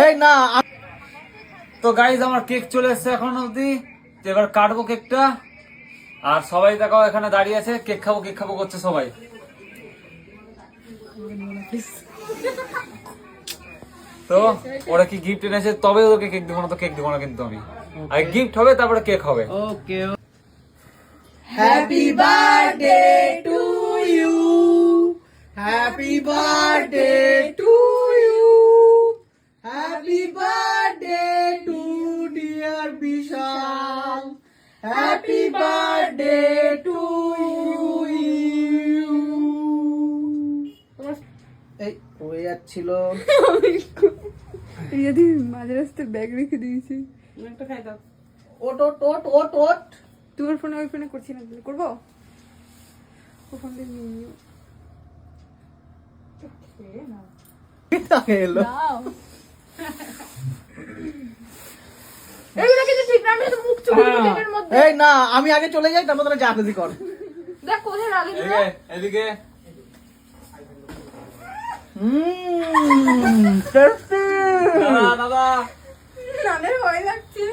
এই না তো গাইজ আমার কেক চলে এসেছে এখন অবধি, তো এবার কাটবো কেকটা। আর সবাই দেখো এখানে দাঁড়িয়ে আছে, কেক খাবো করছে সবাই। তো ওরা কি গিফট এনেছে তবে ওদেরকে কেক দেবো না, তো কেক দেবো না কিন্তু আমি। আর গিফট হবে তারপরে কেক হবে। Okay, happy birthday to you, happy birthday to you, happy birthday to dear Vishal, happy birthday to you. এই হয়ে যাচ্ছিল যদি মাঝে রাস্তায় ব্যাগ রেখে দিয়েছি, একটা খাই দাও। ওট ওট ওট ওট ওট, তোমার ফোনে ওই ফোনে করছি না, করবো ও ফোন দিয়ে নিয়ে নিও। এলো দাও এগুলো কিন্তু ঠিক না, আমি তো মুখ চুপ কেকের মধ্যে। এই না, আমি আগে চলে যাই, তারপর তোরা যা খুশি কর। দেখ কোথায় রাখি এদিকে এদিকে টেস্টি। দাদা নালে ভয় লাগছে।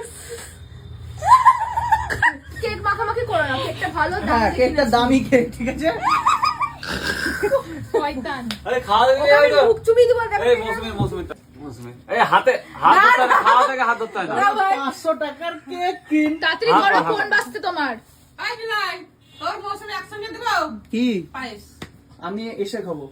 কেক মাখামাখি করো না, কেকটা ভালো দাম হ্যাঁ, কেকটা দামি কেক, ঠিক আছে। শয়তান। আরে খাওয়া দেবে ওকে আমি মুখ চুবিয়ে দেবো। এই মৌসুমি এই হাতে হাত ধরতে না, খাওয়া থেকে হাত ধরতে না। 500 টাকার কেক কিন। তাড়াতাড়ি করো, ফোন বাজছে তোমার। কি আমি এসে খাবো।